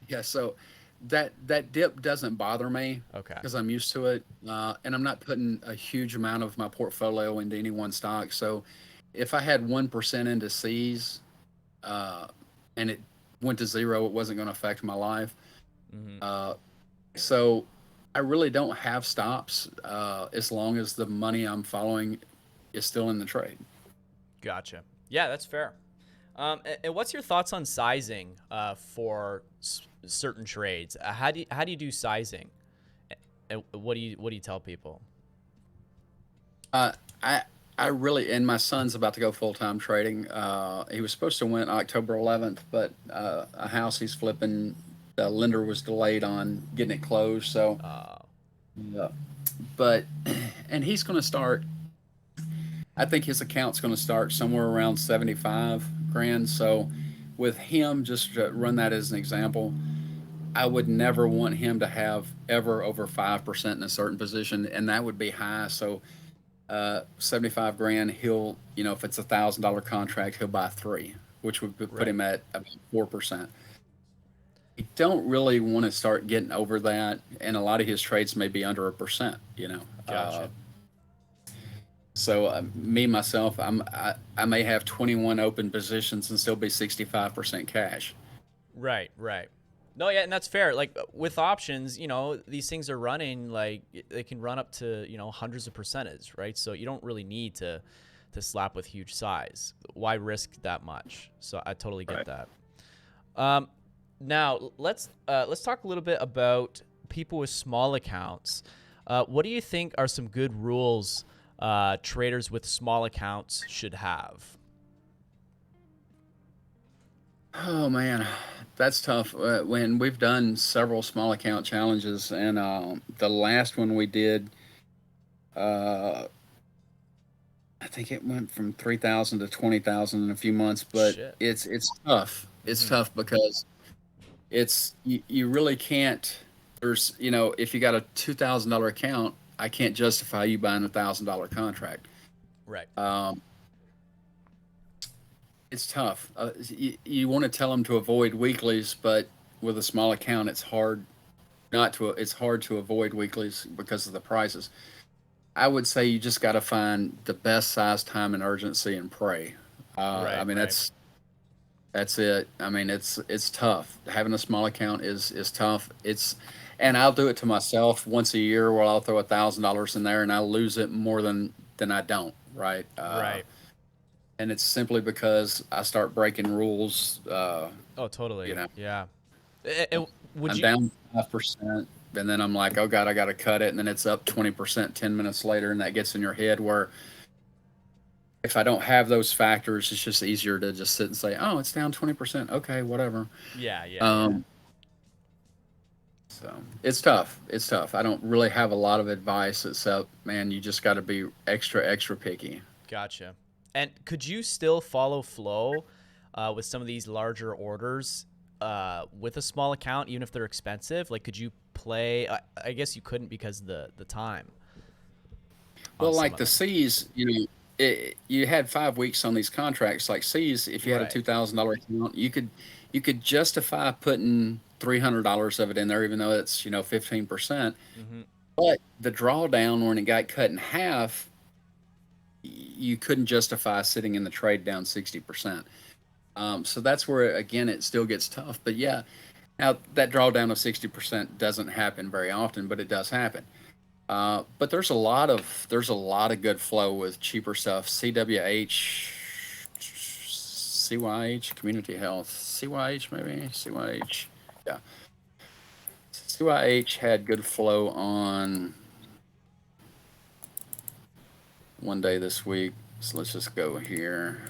Yeah, so that dip doesn't bother me Okay. because I'm used to it, and I'm not putting a huge amount of my portfolio into any one stock. So if I had 1% into C's, and it went to zero, it wasn't going to affect my life. Mm-hmm. So I really don't have stops as long as the money I'm following is still in the trade. Gotcha. Yeah, that's fair. And what's your thoughts on sizing for certain trades? How do you do sizing? And what do you tell people? I really, and my son's about to go full time trading. He was supposed to win October 11th, but a house he's flipping, the lender was delayed on getting it closed. So, yeah. But, and he's going to start. I think his account's going to start somewhere around 75 grand. So, with him, just to run that as an example, I would never want him to have ever over 5% in a certain position, and that would be high. So, 75 grand, he'll, if it's $1,000 contract, he'll buy 3, which would put him at about 4%. You don't really want to start getting over that, and a lot of his trades may be under 1%. Gotcha. So me myself, I may have 21 open positions and still be 65% cash. Right. No, yeah, and that's fair. Like with options, these things are running like they can run up to hundreds of percentage, right? So you don't really need to slap with huge size. Why risk that much? So I totally get that. Now let's talk a little bit about people with small accounts. What do you think are some good rules traders with small accounts should have? Oh man, that's tough. When we've done several small account challenges, and the last one we did, I think it went from 3,000 to 20,000 in a few months. But Shit. it's tough. It's tough because you really can't. There's if you got a $2,000 account, I can't justify you buying a $1,000 contract. Right. It's tough. You want to tell them to avoid weeklies, but with a small account, it's hard It's hard to avoid weeklies because of the prices. I would say you just got to find the best size, time, and urgency, and pray. I mean, that's it. I mean, it's tough. Having a small account is tough. And I'll do it to myself once a year where I'll throw $1,000 in there and I lose it more than I don't. Right. Right. And it's simply because I start breaking rules. Oh, totally. Yeah. Would I'm you? down 5%, and then I'm like, oh God, I got to cut it. And then it's up 20% 10 minutes later. And that gets in your head where if I don't have those factors, it's just easier to just sit and say, oh, it's down 20%. Okay, whatever. Yeah. So it's tough. I don't really have a lot of advice except, man, you just got to be extra picky. Gotcha. And could you still follow flow with some of these larger orders with a small account, even if they're expensive? Like, could you play? I guess you couldn't because of the time. on Well, some like of the them. C's, you had 5 weeks on these contracts. Like C's, if you had a Right. $2,000 account, you could justify putting $300 of it in there, even though it's 15%. Hmm. But the drawdown when it got cut in half, you couldn't justify sitting in the trade down 60%. So that's where again it still gets tough. But yeah, now that drawdown of 60% doesn't happen very often, but it does happen. But there's a lot of good flow with cheaper stuff. CWH, CYH, Community Health, CYH maybe CYH, yeah. CYH had good flow on one day this week. So let's just go here.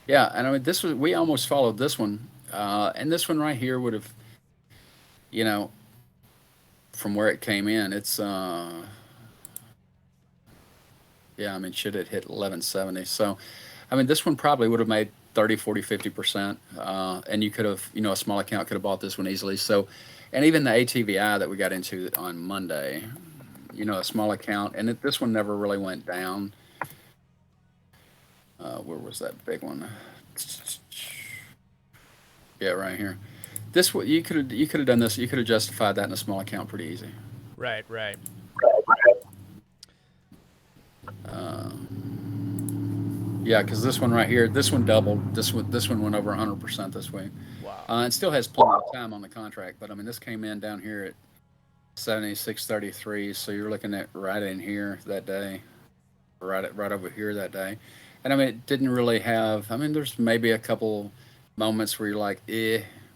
Yeah, and I mean this was we almost followed this one, and this one right here would have, you know, from where it came in, it's yeah, I mean, should it hit 1170? So, I mean, this one probably would have made 30, 40, 50%. And you could have, a small account could have bought this one easily. So, and even the ATVI that we got into on Monday, a small account, and this one never really went down. Where was that big one? Yeah, right here. This you could have done this. You could have justified that in a small account pretty easy. Right. Right. Yeah, because this one right here, this one doubled. This one went over 100% this week. Wow. It still has plenty of time on the contract, but I mean, this came in down here at 76.33, so you're looking at right in here that day, right over here that day, and I mean, it didn't really have. I mean, there's maybe a couple moments where you're like,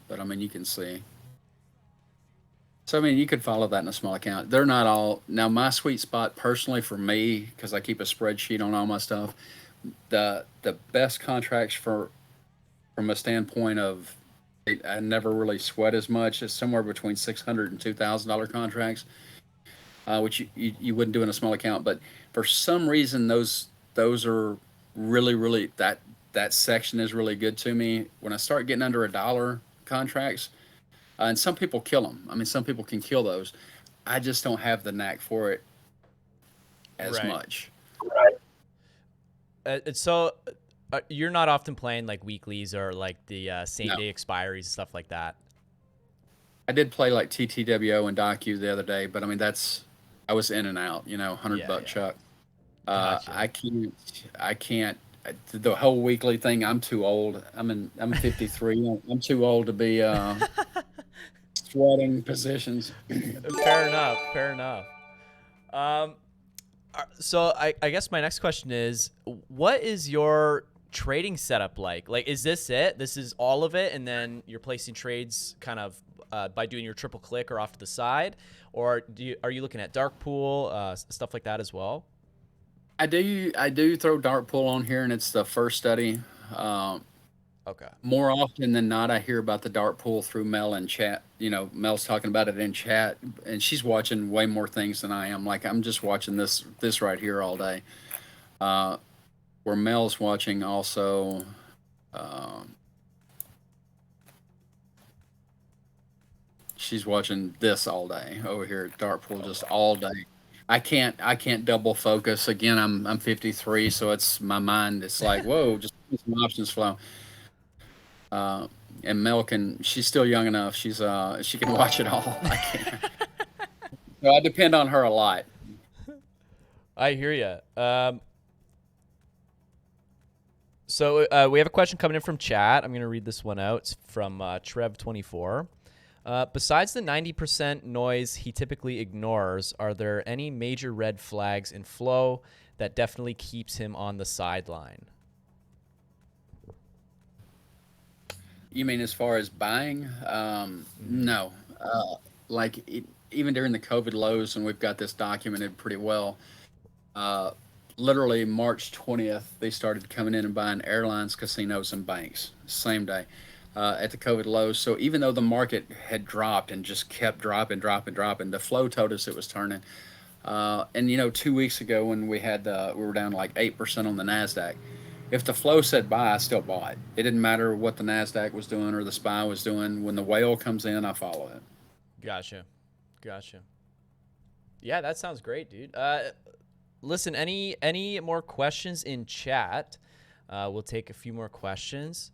but I mean, you can see. So I mean, you could follow that in a small account. They're not all now. My sweet spot personally for me, because I keep a spreadsheet on all my stuff. The best contracts from a standpoint of I never really sweat as much. It's somewhere between $600 and $2,000 contracts, which you wouldn't do in a small account. But for some reason, those are really that section is really good to me. When I start getting under $1 contracts, and some people kill them. I mean, some people can kill those. I just don't have the knack for it as Right. much. So you're not often playing like weeklies or like the same No, day expiries stuff like that. I did play like TTWO and Docu the other day, but I mean I was in and out. $100 Yeah. Yeah. chuck. Gotcha. I can't. The whole weekly thing. I'm too old. I'm 53. I'm too old to be sweating positions. Fair enough. Fair enough. Um, so I guess my next question is, what is your trading setup like? Like, is this it? This is all of it, and then you're placing trades kind of by doing your triple click or off to the side, or are you looking at dark pool stuff like that as well? I do throw dart pool on here, and it's the first study. Um, Okay. More often than not, I hear about the dart pool through Mel in chat. Mel's talking about it in chat, and she's watching way more things than I am. Like I'm just watching this right here all day. Uh, where Mel's watching also. Um, she's watching this all day over here at dart pool just Okay. all day. I can't double focus. Again, I'm 53, so it's my mind. It's like whoa, just some options flow. Uh, and Mel she's still young enough. She can watch it all. I can't. So I depend on her a lot. I hear you. So we have a question coming in from chat. I'm going to read this one out. It's from Trev24. Besides the 90% noise he typically ignores, are there any major red flags in flow that definitely keeps him on the sideline? You mean as far as buying? Hmm. No. Like even during the COVID lows, and we've got this documented pretty well. Uh, Literally March 20th, they started coming in and buying airlines, casinos, and banks same day at the COVID lows. So even though the market had dropped and just kept dropping, the flow told us it was turning. And 2 weeks ago when we were down like 8% on the Nasdaq. If the flow said buy, I still bought. It didn't matter what the Nasdaq was doing or the SPY was doing. When the whale comes in, I follow it. Gotcha. Gotcha. Yeah, that sounds great, dude. Listen, any more questions in chat? We'll take a few more questions.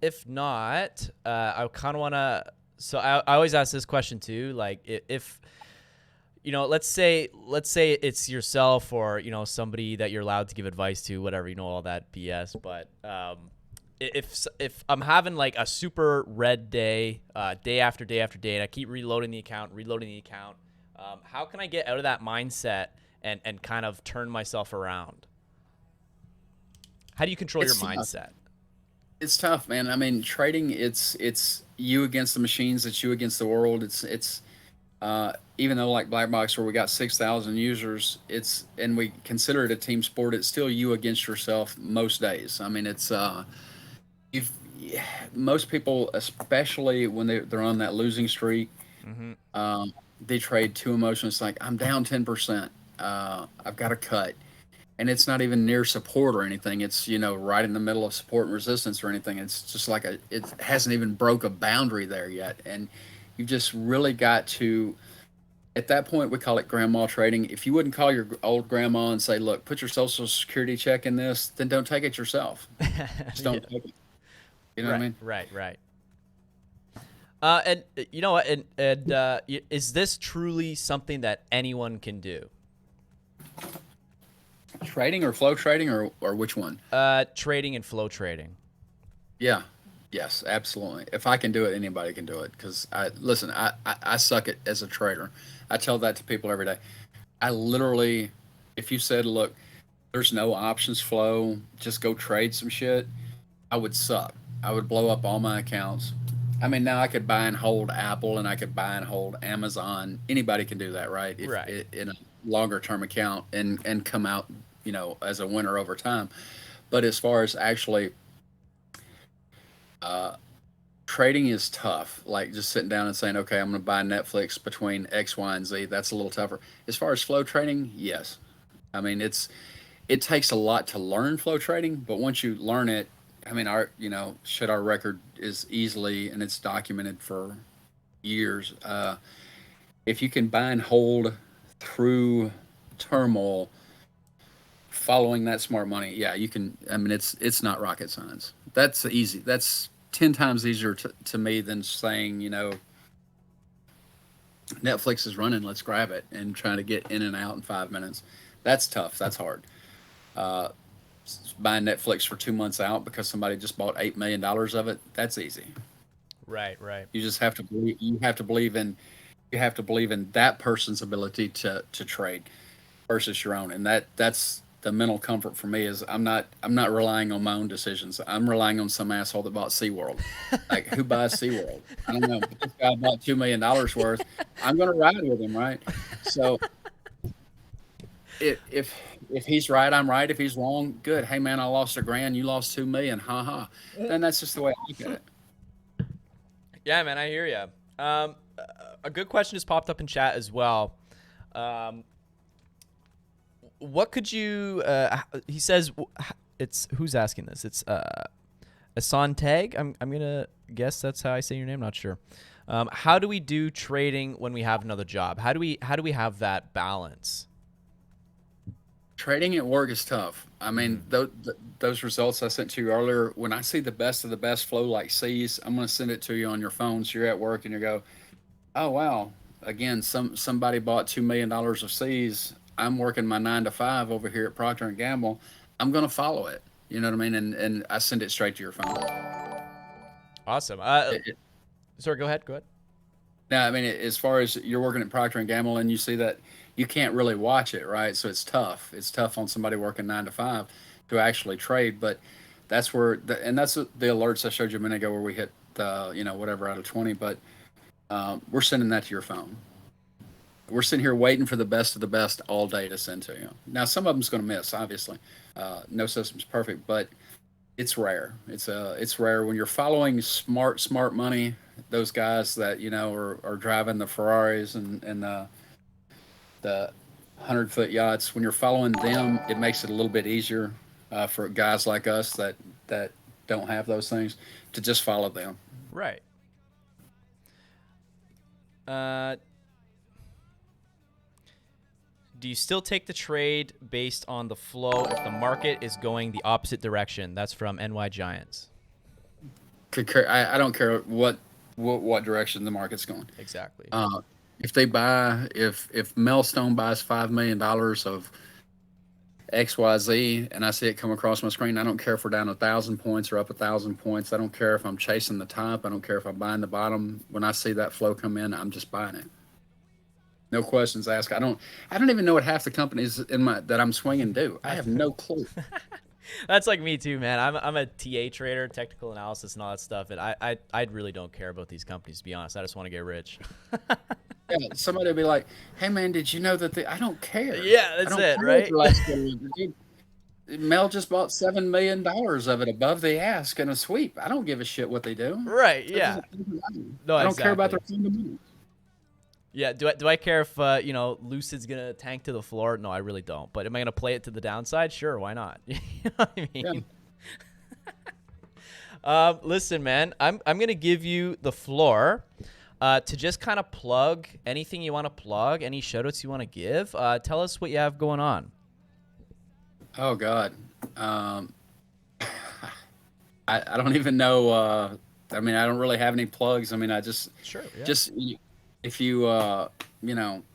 If not, I kind of want to. So I always ask this question too. Like, if let's say it's yourself or somebody that you're allowed to give advice to, whatever, all that BS. But if I'm having like a super red day, day after day after day, and I keep reloading the account, how can I get out of that mindset and kind of turn myself around? How do you control your mindset? It's tough, man. I mean, trading, it's you against the machines, it's you against the world. It's even though like Black Box where we got 6,000 users, and we consider it a team sport, it's still you against yourself most days. I mean, it's if most people, especially when they're on that losing streak, they trade too emotional. It's like, I'm down 10%. I've got to cut. And it's not even near support or anything. It's, right in the middle of support and resistance or anything. It's just like it hasn't even broke a boundary there yet. And you've just really got to, at that point, we call it grandma trading. If you wouldn't call your old grandma and say, look, put your social security check in this, then don't take it yourself. Just don't take it. You know what I mean? Right. And you know what? And is this truly something that anyone can do? Trading or flow trading or which one? Trading and flow trading. Yeah. Yes, absolutely. If I can do it, anybody can do it. Because I suck at as a trader. I tell that to people every day. I literally, if you said, look, there's no options flow, just go trade some shit, I would suck. I would blow up all my accounts. I mean, now I could buy and hold Apple and I could buy and hold Amazon. Anybody can do that, right? Right. In a longer term account and come out, as a winner over time. But as far as actually trading is tough. Like just sitting down and saying, okay, I'm going to buy Netflix between X, Y, and Z. That's a little tougher. As far as flow trading, yes. I mean, it takes a lot to learn flow trading, but once you learn it, I mean, our record is easily, and it's documented for years. If you can buy and hold through turmoil, following that smart money, yeah, you can. I mean, it's not rocket science. That's easy. That's 10 times easier to me than saying, Netflix is running, let's grab it, and trying to get in and out in 5 minutes. That's tough. That's hard. Buying Netflix for 2 months out because somebody just bought $8 million of it, that's easy. Right. You just have to believe. You have to believe in that person's ability to trade versus your own, and that's the mental comfort for me. Is I'm not relying on my own decisions. I'm relying on some asshole that bought SeaWorld. Like, who buys SeaWorld? I don't know. But this guy bought $2 million worth. I'm going to ride with him, right? So if he's right, I'm right. If he's wrong, good. Hey man, I lost $1,000. You lost $2 million. Ha ha. Then that's just the way I look at it. Yeah, man, I hear you. A good question has popped up in chat as well. What could you? He says it's who's asking this? It's Asan Tag. I'm gonna guess that's how I say your name. Not sure. How do we do trading when we have another job? How do we have that balance? Trading at work is tough. I mean, those results I sent to you earlier, when I see the best of the best flow like C's, I'm going to send it to you on your phone. So you're at work and you go, oh, wow. Again, somebody bought $2 million of C's. I'm working my 9 to 5 over here at Procter & Gamble. I'm going to follow it. You know what I mean? And I send it straight to your phone. Awesome. Sorry, go ahead. Now, I mean, as far as you're working at Procter & Gamble and you see that, you can't really watch it, right? So it's tough. It's tough on somebody working 9 to 5 to actually trade. But that's where, that's the alerts I showed you a minute ago where we hit, whatever out of 20. But we're sending that to your phone. We're sitting here waiting for the best of the best all day to send to you. Now, some of them's going to miss, obviously. No system's perfect, but it's rare. It's rare when you're following smart money. Those guys that are driving the Ferraris and the 100-foot yachts. When you're following them, it makes it a little bit easier for guys like us that don't have those things to just follow them. Right. Do you still take the trade based on the flow if the market is going the opposite direction? That's from NY Giants. I don't care what direction the market's going. Exactly. If Melstone buys $5 million of XYZ and I see it come across my screen, I don't care if we're down 1,000 points or up 1,000 points. I don't care if I'm chasing the top. I don't care if I'm buying the bottom. When I see that flow come in, I'm just buying it. No questions asked. I don't even know what half the companies that I'm swinging do. I have no clue. That's like me too, man. I'm a TA trader, technical analysis and all that stuff, and I really don't care about these companies, to be honest. I just want to get rich. Yeah, somebody will be like, "Hey man, did you know that I don't care." Yeah, that's it, right? Mel just bought $7 million of it above the ask in a sweep. I don't give a shit what they do. Right? Yeah. No, I don't care about their exactly. fundamentals. Yeah. Do I care if Lucid's gonna tank to the floor? No, I really don't. But am I gonna play it to the downside? Sure, why not? You know what I mean? Yeah. Listen, man, I'm gonna give you the floor. To just kind of plug anything you want to plug, any shoutouts you want to give. Tell us what you have going on. Oh God. I don't even know. I mean, I don't really have any plugs. I mean, I just if you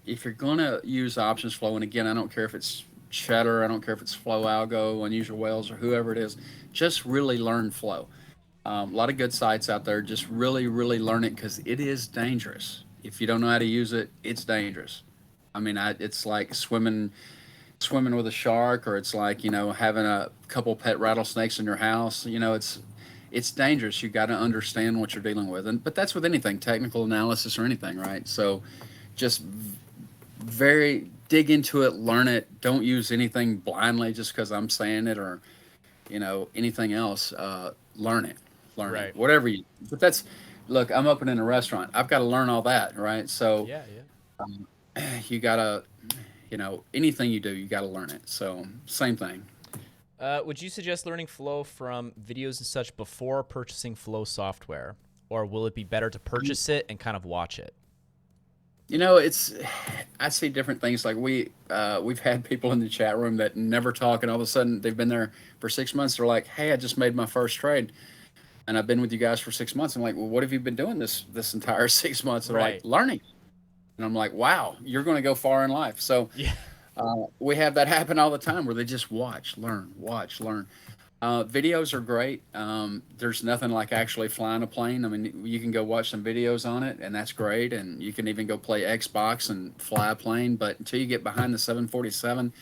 if you're gonna use options flow, and again, I don't care if it's Cheddar, I don't care if it's Flow Algo, Unusual Whales, or whoever it is, just really learn flow. A lot of good sites out there. Just really, really learn it because it is dangerous. If you don't know how to use it, it's dangerous. I mean, it's like swimming with a shark, or it's like having a couple pet rattlesnakes in your house. It's dangerous. You got to understand what you're dealing with, but that's with anything, technical analysis or anything, right? So, just very dig into it, learn it. Don't use anything blindly just because I'm saying it or anything else. Learn it. Right. Whatever you. But look, I'm opening a restaurant. I've got to learn all that, right? So Yeah. you gotta, anything you do, you gotta learn it. So same thing. Would you suggest learning flow from videos and such before purchasing flow software, or will it be better to purchase it and kind of watch it? I see different things. Like we've had people in the chat room that never talk, and all of a sudden they've been there for 6 months. They're like, "Hey, I just made my first trade, and I've been with you guys for 6 months." I'm like, "Well, what have you been doing this entire 6 months?" They're Right. like, "Learning," and I'm like, "Wow, you're going to go far in life." So Yeah. we have that happen all the time where they just watch, learn. Videos are great. There's nothing like actually flying a plane. I mean, you can go watch some videos on it, and that's great. And you can even go play Xbox and fly a plane. But until you get behind the 747,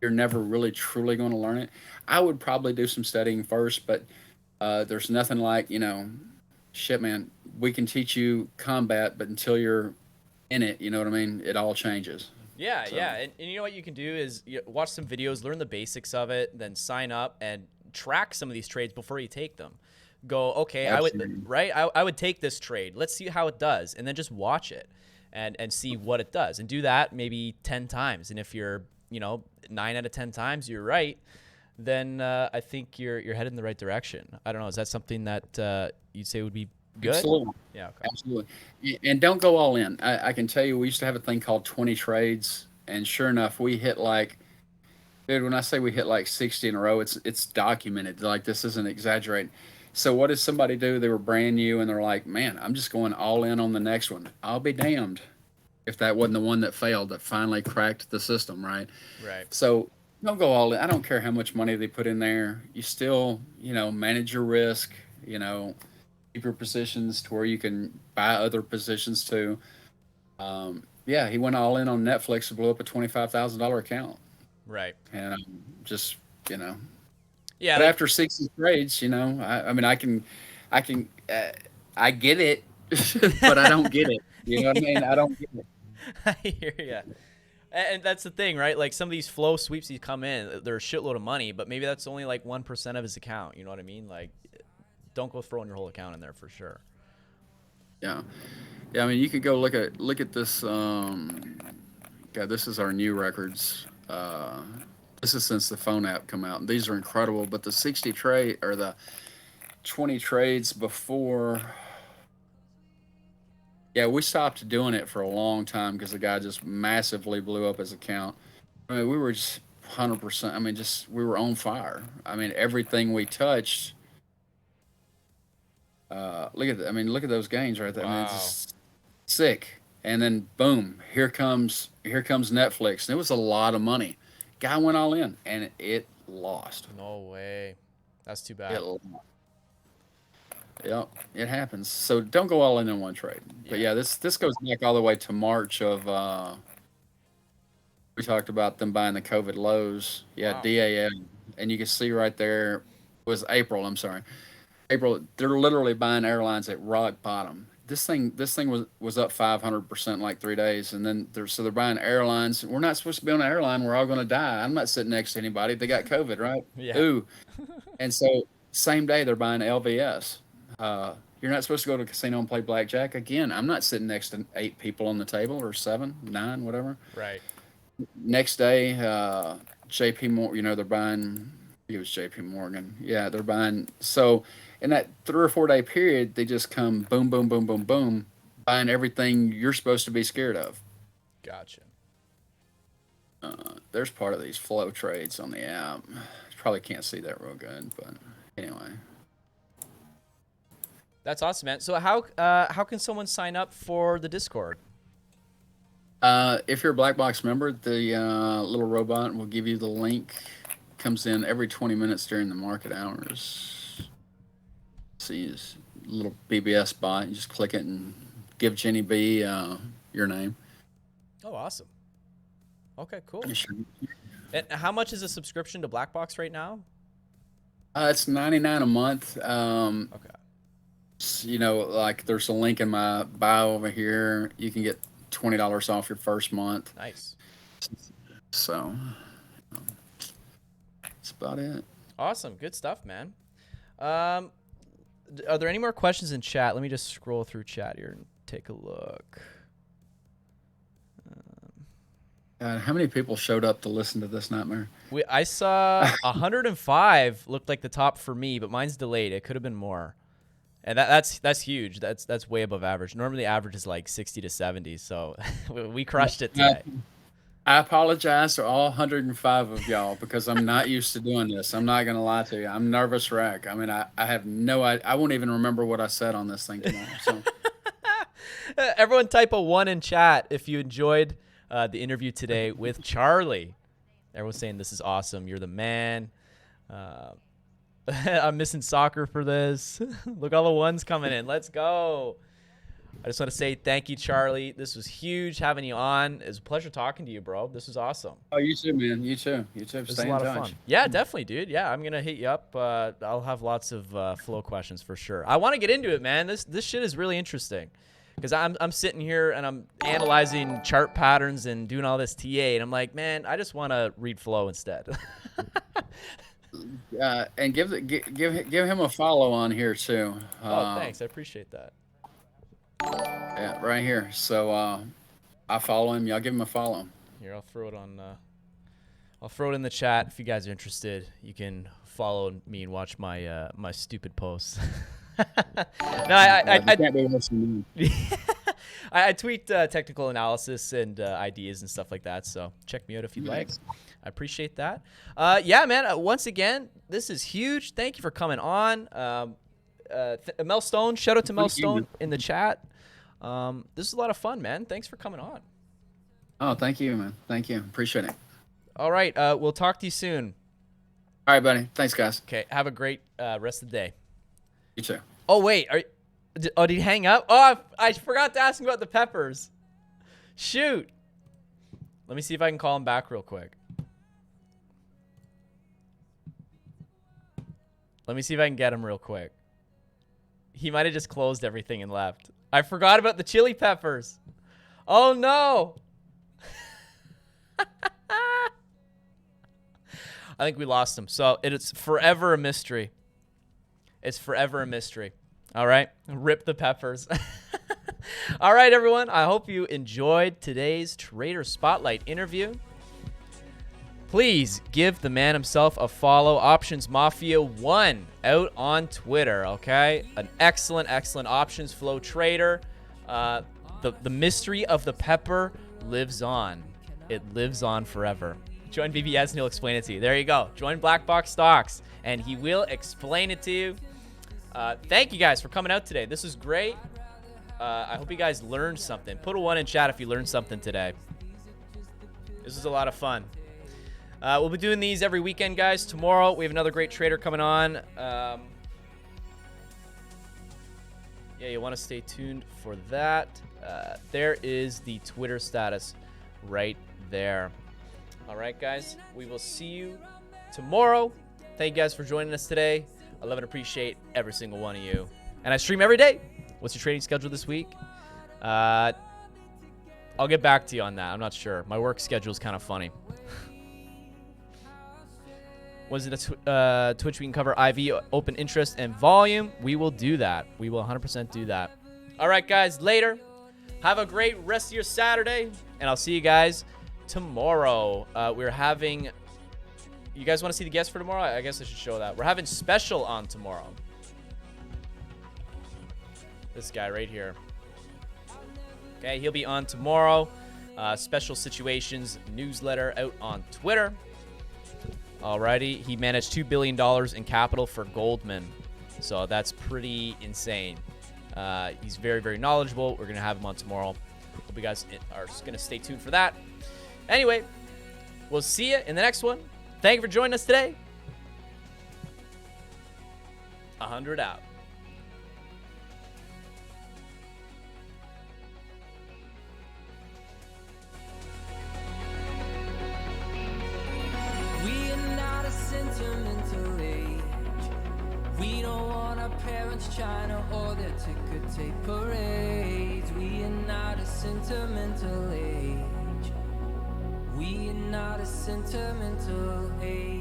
you're never really truly going to learn it. I would probably do some studying first, but there's nothing like, shit, man, we can teach you combat, but until you're in it, you know what I mean? It all changes. Yeah, So- yeah. And you know what you can do is watch some videos, learn the basics of it, then sign up and track some of these trades before you take them. Go, okay, Absolutely. I would take this trade. Let's see how it does. And then just watch it and see what it does. And do that maybe 10 times. And if you're, 9 out of 10 times you're right, then I think you're headed in the right direction. I don't know. Is that something that you'd say would be good? Absolutely. Yeah, okay. Absolutely. And don't go all in. I can tell you, we used to have a thing called 20 trades. And sure enough, we hit dude, when I say we hit like 60 in a row, it's documented. Like, this isn't exaggerating. So what does somebody do? They were brand new and they're like, man, I'm just going all in on the next one. I'll be damned if that wasn't the one that failed, that finally cracked the system, right? Right. So don't go all in. I don't care how much money they put in there. You still, manage your risk, keep your positions to where you can buy other positions too. Yeah, he went all in on Netflix and blew up a $25,000 account. Right. And just, Yeah. but after 60 trades, I mean, I get it, but I don't get it. You know what I mean? I don't get it. I hear ya. And that's the thing, right? Like some of these flow sweeps, he come in, they're a shitload of money, but maybe that's only like 1% of his account. You know what I mean? Like, don't go throwing your whole account in there for sure. Yeah. Yeah, I mean, you could go look at this. God, this is our new records. This is since the phone app come out. And these are incredible. But the 60 trade or the 20 trades before. Yeah, we stopped doing it for a long time because the guy just massively blew up his account. I mean, we were just 100%. I mean, just we were on fire. I mean, everything we touched. Look at that. I mean, look at those gains right there. I mean, it's Wow. just sick. And then boom, here comes Netflix. And it was a lot of money. Guy went all in, and it lost. No way. That's too It, bad. yep, it happens. So don't go all in one trade. But yeah, this goes back all the way to March of. We talked about them buying the COVID lows. Yeah, Wow. DAL, and you can see right there was April. I'm sorry, April. They're literally buying airlines at rock bottom. This thing was up 500% in like 3 days, and then they're buying airlines. We're not supposed to be on an airline. We're all going to die. I'm not sitting next to anybody. They got COVID, right? Yeah. Ooh, and so same day they're buying LVS. You're not supposed to go to a casino and play blackjack again. I'm not sitting next to 8 people on the table or 7, 9, whatever. Right. Next day, JP Morgan, they're buying, it was JP Morgan. Yeah, they're buying. So in that 3 or 4 day period, they just come boom, boom, boom, boom, boom, buying everything you're supposed to be scared of. Gotcha. There's part of these flow trades on the app. You probably can't see that real good, but anyway. That's awesome, man. So how can someone sign up for the Discord? If you're a Black Box member, the little robot will give you the link. Comes in every 20 minutes during the market hours. See his little BBS bot. You just click it and give Jenny B your name. Oh, awesome. Okay, cool. It should- And how much is a subscription to Black Box right now? It's $99 a month. Okay. Like there's a link in my bio over here. You can get $20 off your first month. Nice. So that's about it. Awesome. Good stuff, man. Are there any more questions in chat? Let me just scroll through chat here and take a look. How many people showed up to listen to this nightmare? I saw 105 looked like the top for me, but mine's delayed. It could have been more. And that's huge. That's way above average. Normally the average is like 60 to 70, so we crushed it today. I apologize to all 105 of y'all because I'm not used to doing this. I'm not going to lie to you. I'm nervous wreck. I mean, I have no idea. I won't even remember what I said on this thing tomorrow. So Everyone type a 1 in chat if you enjoyed the interview today with Charlie. Everyone's saying this is awesome. You're the man. I'm missing soccer for this. Look, all the ones coming in. Let's go. I just want to say thank you, Charlie. This was huge having you on. It was a pleasure talking to you, bro. This was awesome. Oh, you too, man. You too. You too. This was Stay a in lot touch. of fun. Yeah, definitely, dude. Yeah, I'm going to hit you up. I'll have lots of flow questions for sure. I want to get into it, man. This shit is really interesting because I'm sitting here and I'm analyzing chart patterns and doing all this TA, and I'm like, man, I just want to read flow instead. And give him a follow on here too. Oh, thanks. I appreciate that. Yeah, right here. So I follow him. Y'all give him a follow. Here, I'll throw it on. I'll throw it in the chat if you guys are interested. You can follow me and watch my my stupid posts. No, You can't be listening. I tweet technical analysis and ideas and stuff like that. So check me out if you'd like. I appreciate that. Yeah, man. Once again, this is huge. Thank you for coming on. Mel Stone, shout out to Mel Stone in the chat. This is a lot of fun, man. Thanks for coming on. Oh, thank you, man. Thank you. Appreciate it. All right. We'll talk to you soon. All right, buddy. Thanks, guys. Okay. Have a great rest of the day. You too. Oh, wait. Did he hang up? Oh, I forgot to ask him about the peppers. Shoot. Let me see if I can call him back real quick. Let me see if I can get him real quick. He might have just closed everything and left. I forgot about the chili peppers. Oh, no. I think we lost him. So it's forever a mystery. It's forever a mystery. All right. Rip the peppers. All right, everyone. I hope you enjoyed today's Trader Spotlight interview. Please give the man himself a follow. Options Mafia 1 out on Twitter, okay? An excellent, excellent options flow trader. The mystery of the pepper lives on. It lives on forever. Join BBS and he'll explain it to you. There you go. Join Black Box Stocks and he will explain it to you. Thank you guys for coming out today. This is great. I hope you guys learned something. Put a 1 in chat if you learned something today. This is a lot of fun. We'll be doing these every weekend, guys. Tomorrow, we have another great trader coming on. Yeah, you want to stay tuned for that. There is the Twitter status right there. All right, guys. We will see you tomorrow. Thank you guys for joining us today. I love and appreciate every single one of you. And I stream every day. What's your trading schedule this week? I'll get back to you on that. I'm not sure. My work schedule is kind of funny. Was it a Twitch we can cover IV, open interest, and volume? We will do that. We will 100% do that. All right, guys. Later. Have a great rest of your Saturday. And I'll see you guys tomorrow. We're having... You guys want to see the guest for tomorrow? I guess I should show that. We're having special on tomorrow. This guy right here. Okay, he'll be on tomorrow. Special Situations newsletter out on Twitter. Alrighty, he managed $2 billion in capital for Goldman. So that's pretty insane. He's very, very knowledgeable. We're going to have him on tomorrow. Hope you guys are going to stay tuned for that. Anyway, we'll see you in the next one. Thank you for joining us today. 100 out. We are not a sentimental age. We don't want our parents' China or their ticker tape parades. We are not a sentimental age. We are not a sentimental age.